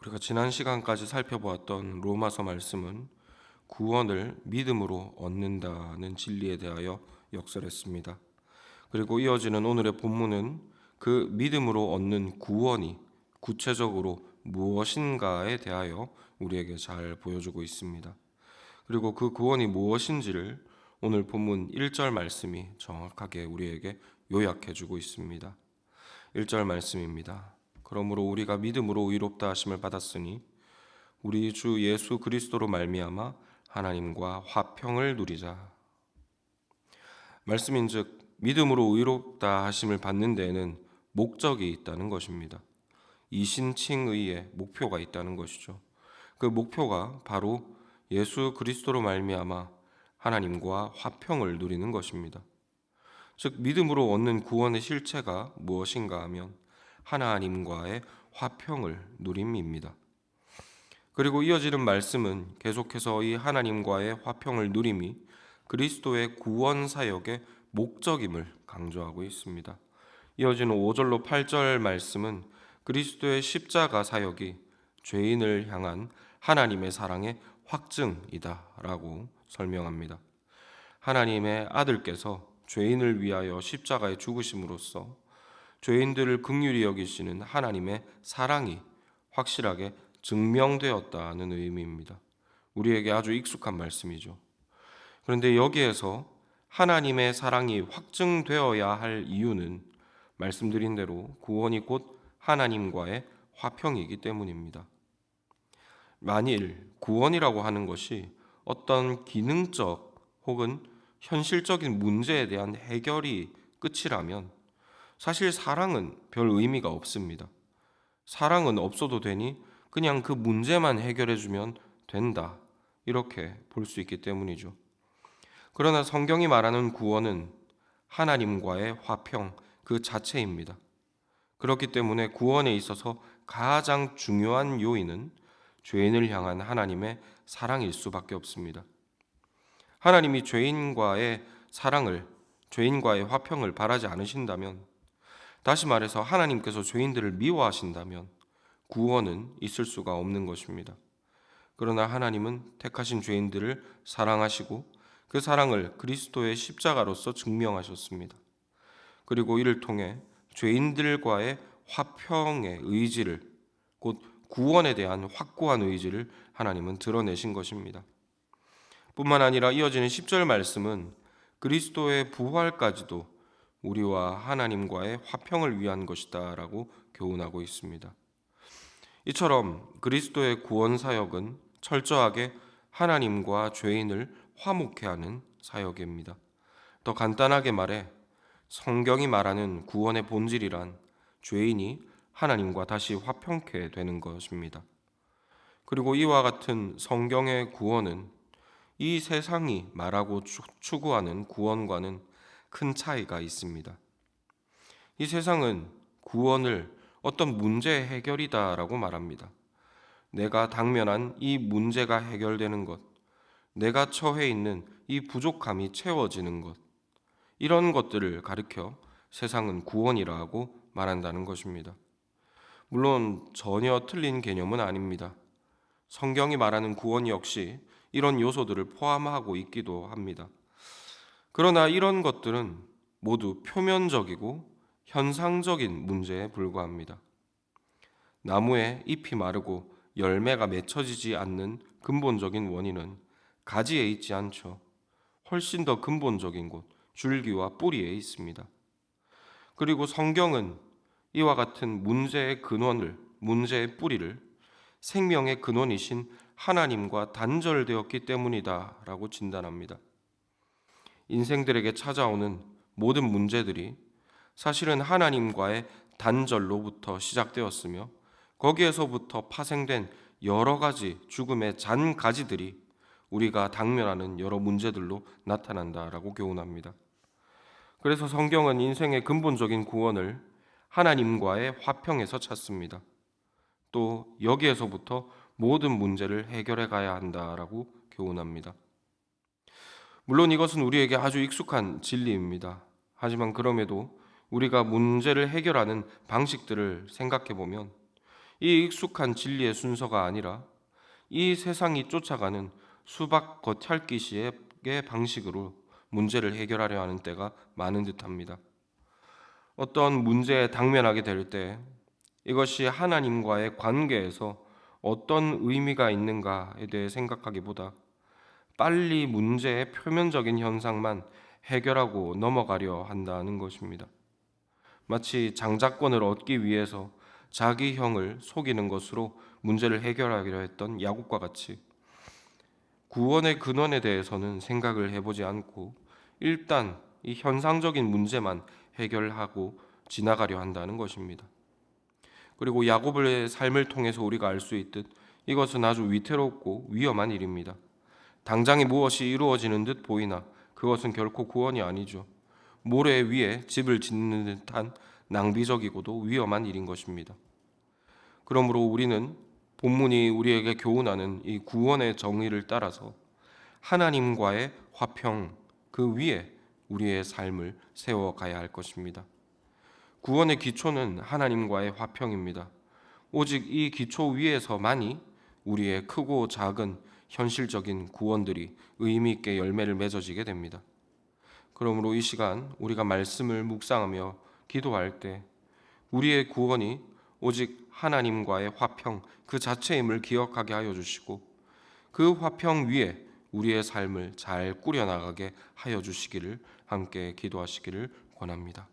우리가 지난 시간까지 살펴보았던 로마서 말씀은 구원을 믿음으로 얻는다는 진리에 대하여 역설했습니다. 그리고 이어지는 오늘의 본문은 그 믿음으로 얻는 구원이 구체적으로 무엇인가에 대하여 우리에게 잘 보여주고 있습니다. 그리고 그 구원이 무엇인지를 오늘 본문 1절 말씀이 정확하게 우리에게 요약해주고 있습니다. 1절 말씀입니다. 그러므로 우리가 믿음으로 의롭다 하심을 받았으니 우리 주 예수 그리스도로 말미암아 하나님과 화평을 누리자. 말씀인즉 믿음으로 의롭다 하심을 받는 데에는 목적이 있다는 것입니다. 이신칭의의 목표가 있다는 것이죠. 그 목표가 바로 예수 그리스도로 말미암아 하나님과 화평을 누리는 것입니다. 즉 믿음으로 얻는 구원의 실체가 무엇인가 하면 하나님과의 화평을 누림입니다. 그리고 이어지는 말씀은 계속해서 이 하나님과의 화평을 누림이 그리스도의 구원 사역의 목적임을 강조하고 있습니다. 이어지는 5절로 8절 말씀은 그리스도의 십자가 사역이 죄인을 향한 하나님의 사랑의 확증이다라고 설명합니다. 하나님의 아들께서 죄인을 위하여 십자가에 죽으심으로써 죄인들을 긍휼히 여기시는 하나님의 사랑이 확실하게 증명되었다는 의미입니다. 우리에게 아주 익숙한 말씀이죠. 그런데 여기에서 하나님의 사랑이 확증되어야 할 이유는 말씀드린 대로 구원이 곧 하나님과의 화평이기 때문입니다. 만일 구원이라고 하는 것이 어떤 기능적 혹은 현실적인 문제에 대한 해결이 끝이라면 사실 사랑은 별 의미가 없습니다. 사랑은 없어도 되니 그냥 그 문제만 해결해주면 된다, 이렇게 볼 수 있기 때문이죠. 그러나 성경이 말하는 구원은 하나님과의 화평 그 자체입니다. 그렇기 때문에 구원에 있어서 가장 중요한 요인은 죄인을 향한 하나님의 사랑일 수밖에 없습니다. 하나님이 죄인과의 화평을 바라지 않으신다면, 다시 말해서 하나님께서 죄인들을 미워하신다면 구원은 있을 수가 없는 것입니다. 그러나 하나님은 택하신 죄인들을 사랑하시고 그 사랑을 그리스도의 십자가로서 증명하셨습니다. 그리고 이를 통해 죄인들과의 화평의 의지를, 곧 구원에 대한 확고한 의지를 하나님은 드러내신 것입니다. 뿐만 아니라 이어지는 10절 말씀은 그리스도의 부활까지도 우리와 하나님과의 화평을 위한 것이다 라고 교훈하고 있습니다. 이처럼 그리스도의 구원 사역은 철저하게 하나님과 죄인을 화목케 하는 사역입니다. 더 간단하게 말해 성경이 말하는 구원의 본질이란 죄인이 하나님과 다시 화평케 되는 것입니다. 그리고 이와 같은 성경의 구원은 이 세상이 말하고 추구하는 구원과는 큰 차이가 있습니다. 이 세상은 구원을 어떤 문제 해결이다라고 말합니다. 내가 당면한 이 문제가 해결되는 것, 내가 처해 있는 이 부족함이 채워지는 것, 이런 것들을 가리켜 세상은 구원이라고 말한다는 것입니다. 물론 전혀 틀린 개념은 아닙니다. 성경이 말하는 구원 역시 이런 요소들을 포함하고 있기도 합니다. 그러나 이런 것들은 모두 표면적이고 현상적인 문제에 불과합니다. 나무에 잎이 마르고 열매가 맺혀지지 않는 근본적인 원인은 가지에 있지 않죠. 훨씬 더 근본적인 곳, 줄기와 뿌리에 있습니다. 그리고 성경은 이와 같은 문제의 문제의 뿌리를 생명의 근원이신 하나님과 단절되었기 때문이다 라고 진단합니다. 인생들에게 찾아오는 모든 문제들이 사실은 하나님과의 단절로부터 시작되었으며 거기에서부터 파생된 여러 가지 죽음의 잔가지들이 우리가 당면하는 여러 문제들로 나타난다라고 교훈합니다. 그래서 성경은 인생의 근본적인 구원을 하나님과의 화평에서 찾습니다. 또 여기에서부터 모든 문제를 해결해 가야 한다라고 교훈합니다. 물론 이것은 우리에게 아주 익숙한 진리입니다. 하지만 그럼에도 우리가 문제를 해결하는 방식들을 생각해 보면 이 익숙한 진리의 순서가 아니라 이 세상이 쫓아가는 수박 겉핥기식의 방식으로 문제를 해결하려 하는 때가 많은 듯합니다. 어떤 문제에 당면하게 될 때 이것이 하나님과의 관계에서 어떤 의미가 있는가에 대해 생각하기보다 빨리 문제의 표면적인 현상만 해결하고 넘어가려 한다는 것입니다. 마치 장자권을 얻기 위해서 자기 형을 속이는 것으로 문제를 해결하기로 했던 야곱과 같이 구원의 근원에 대해서는 생각을 해보지 않고 일단 이 현상적인 문제만 해결하고 지나가려 한다는 것입니다. 그리고 야곱의 삶을 통해서 우리가 알 수 있듯 이것은 아주 위태롭고 위험한 일입니다. 당장에 무엇이 이루어지는 듯 보이나 그것은 결코 구원이 아니죠. 모래 위에 집을 짓는 듯한 낭비적이고도 위험한 일인 것입니다. 그러므로 우리는 본문이 우리에게 교훈하는 이 구원의 정의를 따라서 하나님과의 화평 그 위에 우리의 삶을 세워가야 할 것입니다. 구원의 기초는 하나님과의 화평입니다. 오직 이 기초 위에서만이 우리의 크고 작은 현실적인 구원들이 의미 있게 열매를 맺어지게 됩니다. 그러므로 이 시간 우리가 말씀을 묵상하며 기도할 때 우리의 구원이 오직 하나님과의 화평 그 자체임을 기억하게 하여 주시고 그 화평 위에 우리의 삶을 잘 꾸려나가게 하여 주시기를 함께 기도하시기를 권합니다.